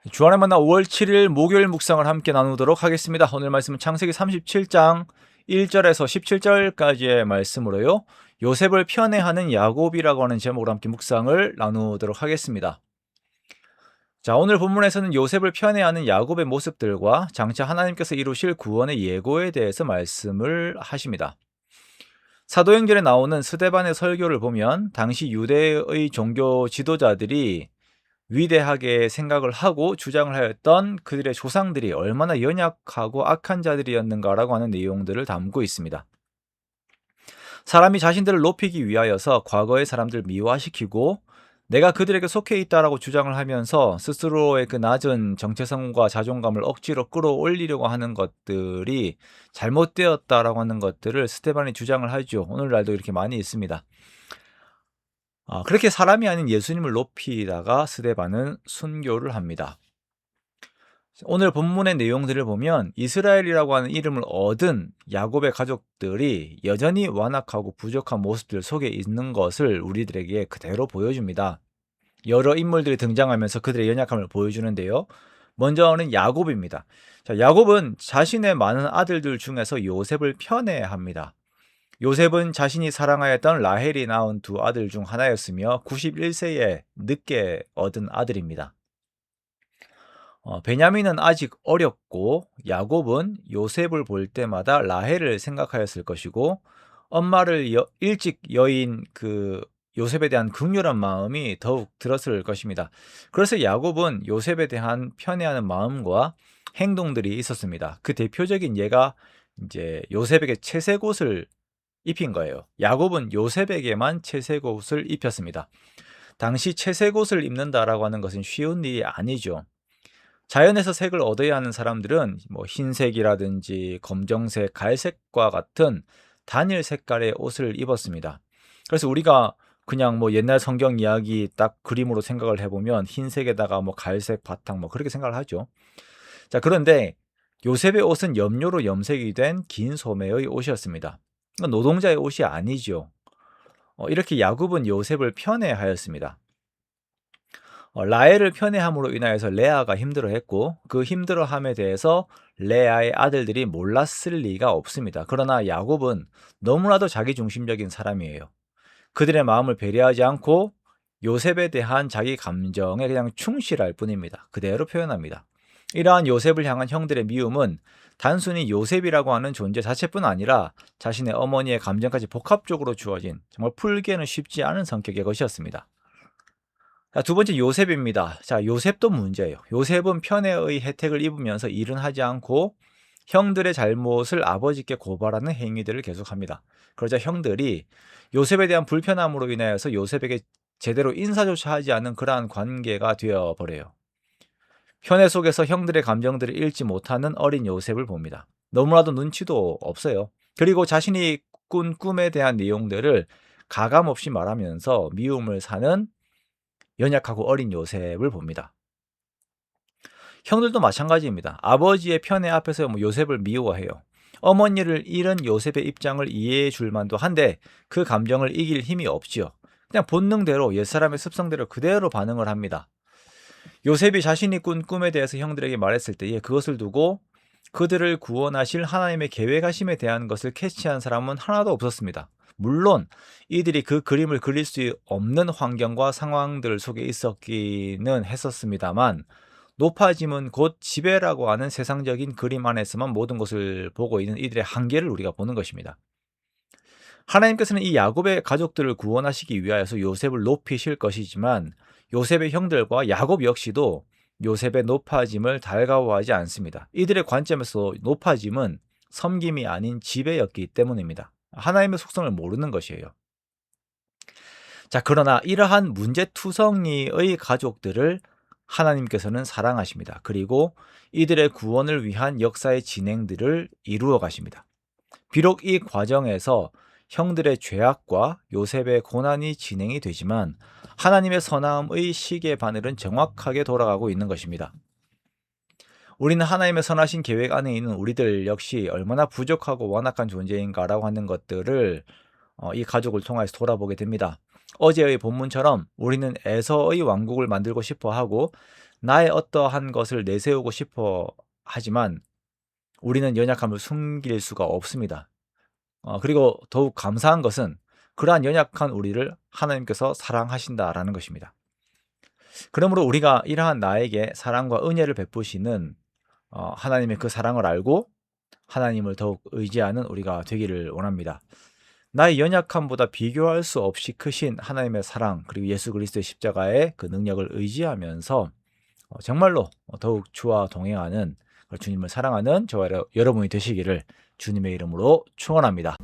주안의 만나 5월 7일 목요일 묵상을 함께 나누도록 하겠습니다. 오늘 말씀은 창세기 37장 1절에서 17절까지의 말씀으로요. 요셉을 편애하는 야곱이라고 하는 제목으로 함께 묵상을 나누도록 하겠습니다. 자, 오늘 본문에서는 요셉을 편애하는 야곱의 모습들과 장차 하나님께서 이루실 구원의 예고에 대해서 말씀을 하십니다. 사도행전에 나오는 스데반의 설교를 보면 당시 유대의 종교 지도자들이 위대하게 생각을 하고 주장을 하였던 그들의 조상들이 얼마나 연약하고 악한 자들이었는가라고 하는 내용들을 담고 있습니다. 사람이 자신들을 높이기 위하여서 과거의 사람들을 미화시키고 내가 그들에게 속해 있다라고 주장을 하면서 스스로의 그 낮은 정체성과 자존감을 억지로 끌어올리려고 하는 것들이 잘못되었다라고 하는 것들을 스테반이 주장을 하죠. 오늘날도 이렇게 많이 있습니다. 그렇게 사람이 아닌 예수님을 높이다가 스데반은 순교를 합니다. 오늘 본문의 내용들을 보면 이스라엘이라고 하는 이름을 얻은 야곱의 가족들이 여전히 완악하고 부족한 모습들 속에 있는 것을 우리들에게 그대로 보여줍니다. 여러 인물들이 등장하면서 그들의 연약함을 보여주는데요. 먼저는 야곱입니다. 자, 야곱은 자신의 많은 아들들 중에서 요셉을 편애합니다. 요셉은 자신이 사랑하였던 라헬이 낳은 두 아들 중 하나였으며 91세에 늦게 얻은 아들입니다. 베냐민은 아직 어렸고 야곱은 요셉을 볼 때마다 라헬을 생각하였을 것이고 엄마를 일찍 여인 그 요셉에 대한 극렬한 마음이 더욱 들었을 것입니다. 그래서 야곱은 요셉에 대한 편애하는 마음과 행동들이 있었습니다. 그 대표적인 예가 이제 요셉에게 채색옷을 입힌 거예요. 야곱은 요셉에게만 채색옷을 입혔습니다. 당시 채색옷을 입는다라고 하는 것은 쉬운 일이 아니죠. 자연에서 색을 얻어야 하는 사람들은 뭐 흰색이라든지 검정색, 갈색과 같은 단일 색깔의 옷을 입었습니다. 그래서 우리가 그냥 뭐 옛날 성경 이야기 딱 그림으로 생각을 해보면 흰색에다가 뭐 갈색 바탕 뭐 그렇게 생각을 하죠. 자, 그런데 요셉의 옷은 염료로 염색이 된 긴 소매의 옷이었습니다. 노동자의 옷이 아니죠. 이렇게 야곱은 요셉을 편애하였습니다. 라헬을 편애함으로 인하여서 레아가 힘들어했고 그 힘들어함에 대해서 레아의 아들들이 몰랐을 리가 없습니다. 그러나 야곱은 너무나도 자기중심적인 사람이에요. 그들의 마음을 배려하지 않고 요셉에 대한 자기 감정에 그냥 충실할 뿐입니다. 그대로 표현합니다. 이러한 요셉을 향한 형들의 미움은 단순히 요셉이라고 하는 존재 자체뿐 아니라 자신의 어머니의 감정까지 복합적으로 주어진 정말 풀기에는 쉽지 않은 성격의 것이었습니다. 자, 두 번째 요셉입니다. 자, 요셉도 문제예요. 요셉은 편애의 혜택을 입으면서 일은 하지 않고 형들의 잘못을 아버지께 고발하는 행위들을 계속합니다. 그러자 형들이 요셉에 대한 불편함으로 인하여서 요셉에게 제대로 인사조차 하지 않는 그러한 관계가 되어버려요. 편애 속에서 형들의 감정들을 읽지 못하는 어린 요셉을 봅니다. 너무나도 눈치도 없어요. 그리고 자신이 꾼 꿈에 대한 내용들을 가감없이 말하면서 미움을 사는 연약하고 어린 요셉을 봅니다. 형들도 마찬가지입니다. 아버지의 편애 앞에서 요셉을 미워해요. 어머니를 잃은 요셉의 입장을 이해해 줄 만도 한데 그 감정을 이길 힘이 없지요. 그냥 본능대로 옛사람의 습성대로 그대로 반응을 합니다. 요셉이 자신이 꾼 꿈에 대해서 형들에게 말했을 때에 그것을 두고 그들을 구원하실 하나님의 계획하심에 대한 것을 캐치한 사람은 하나도 없었습니다. 물론 이들이 그 그림을 그릴 수 없는 환경과 상황들 속에 있었기는 했었습니다만 높아짐은 곧 지배라고 하는 세상적인 그림 안에서만 모든 것을 보고 있는 이들의 한계를 우리가 보는 것입니다. 하나님께서는 이 야곱의 가족들을 구원하시기 위하여서 요셉을 높이실 것이지만 요셉의 형들과 야곱 역시도 요셉의 높아짐을 달가워하지 않습니다. 이들의 관점에서 높아짐은 섬김이 아닌 지배였기 때문입니다. 하나님의 속성을 모르는 것이에요. 자, 그러나 이러한 문제투성이의 가족들을 하나님께서는 사랑하십니다. 그리고 이들의 구원을 위한 역사의 진행들을 이루어 가십니다. 비록 이 과정에서 형들의 죄악과 요셉의 고난이 진행이 되지만 하나님의 선함의 시계 바늘은 정확하게 돌아가고 있는 것입니다. 우리는 하나님의 선하신 계획 안에 있는 우리들 역시 얼마나 부족하고 완악한 존재인가라고 하는 것들을 이 가족을 통해서 돌아보게 됩니다. 어제의 본문처럼 우리는 에서의 왕국을 만들고 싶어 하고 나의 어떠한 것을 내세우고 싶어 하지만 우리는 연약함을 숨길 수가 없습니다. 그리고 더욱 감사한 것은 그러한 연약한 우리를 하나님께서 사랑하신다라는 것입니다. 그러므로 우리가 이러한 나에게 사랑과 은혜를 베푸시는 하나님의 그 사랑을 알고 하나님을 더욱 의지하는 우리가 되기를 원합니다. 나의 연약함보다 비교할 수 없이 크신 하나님의 사랑, 그리고 예수 그리스도의 십자가의 그 능력을 의지하면서 정말로 더욱 주와 동행하는, 주님을 사랑하는 저와 여러분이 되시기를 주님의 이름으로 축원합니다.